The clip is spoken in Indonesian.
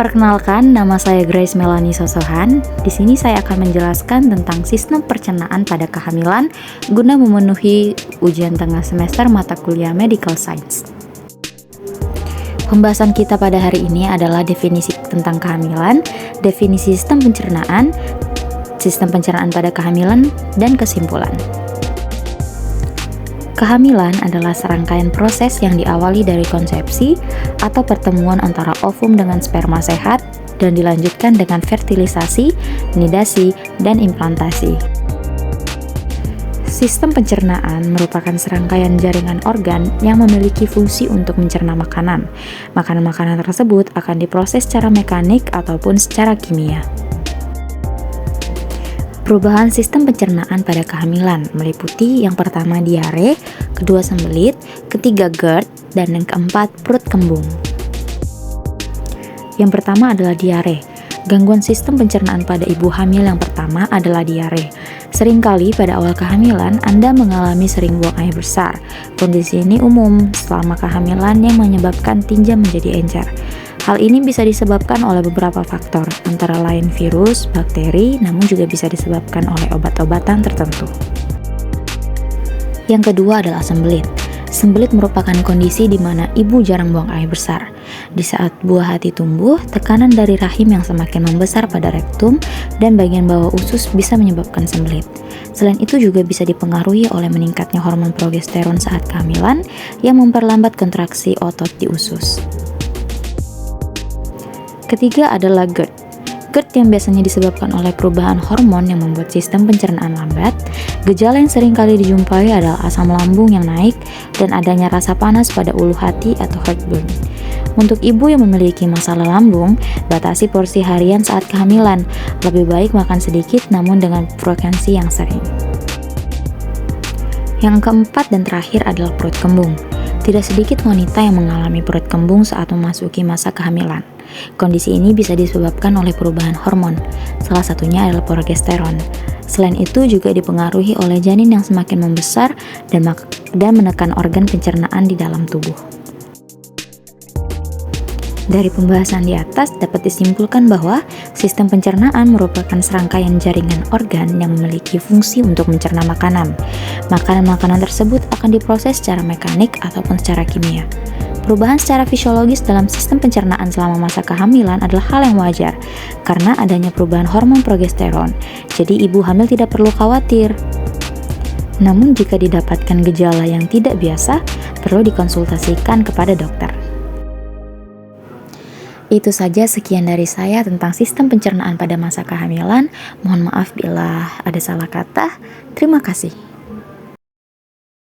Perkenalkan, nama saya Grace Melanie Sosohan. Di sini saya akan menjelaskan tentang sistem pencernaan pada kehamilan guna memenuhi ujian tengah semester mata kuliah Medical Science. Pembahasan kita pada hari ini adalah definisi tentang kehamilan, definisi sistem pencernaan pada kehamilan, dan kesimpulan. Kehamilan adalah serangkaian proses yang diawali dari konsepsi atau pertemuan antara ovum dengan sperma sehat dan dilanjutkan dengan fertilisasi, nidasi, dan implantasi. Sistem pencernaan merupakan serangkaian jaringan organ yang memiliki fungsi untuk mencerna makanan. Makanan-makanan tersebut akan diproses secara mekanik ataupun secara kimia. Perubahan sistem pencernaan pada kehamilan meliputi yang pertama diare, kedua sembelit, ketiga GERD, dan yang keempat perut kembung. Yang pertama adalah diare. Gangguan sistem pencernaan pada ibu hamil yang pertama adalah diare. Seringkali pada awal kehamilan Anda mengalami sering buang air besar. Kondisi ini umum selama kehamilan yang menyebabkan tinja menjadi encer. Hal ini bisa disebabkan oleh beberapa faktor, antara lain virus, bakteri, namun juga bisa disebabkan oleh obat-obatan tertentu. Yang kedua adalah sembelit. Sembelit merupakan kondisi di mana ibu jarang buang air besar. Di saat buah hati tumbuh, tekanan dari rahim yang semakin membesar pada rektum dan bagian bawah usus bisa menyebabkan sembelit. Selain itu juga bisa dipengaruhi oleh meningkatnya hormon progesteron saat kehamilan yang memperlambat kontraksi otot di usus. Ketiga adalah GERD. GERD yang biasanya disebabkan oleh perubahan hormon yang membuat sistem pencernaan lambat. Gejala yang sering kali dijumpai adalah asam lambung yang naik dan adanya rasa panas pada ulu hati atau heartburn. Untuk ibu yang memiliki masalah lambung, batasi porsi harian saat kehamilan. Lebih baik makan sedikit namun dengan frekuensi yang sering. Yang keempat dan terakhir adalah perut kembung. Tidak sedikit wanita yang mengalami perut kembung saat memasuki masa kehamilan. Kondisi ini bisa disebabkan oleh perubahan hormon, salah satunya adalah progesteron. Selain itu juga dipengaruhi oleh janin yang semakin membesar dan menekan organ pencernaan di dalam tubuh. Dari pembahasan di atas dapat disimpulkan bahwa sistem pencernaan merupakan serangkaian jaringan organ yang memiliki fungsi untuk mencerna makanan. Makanan-makanan tersebut akan diproses secara mekanik ataupun secara kimia. Perubahan secara fisiologis dalam sistem pencernaan selama masa kehamilan adalah hal yang wajar karena adanya perubahan hormon progesteron. Jadi ibu hamil tidak perlu khawatir. Namun jika didapatkan gejala yang tidak biasa, perlu dikonsultasikan kepada dokter. Itu saja sekian dari saya tentang sistem pencernaan pada masa kehamilan. Mohon maaf bila ada salah kata. Terima kasih.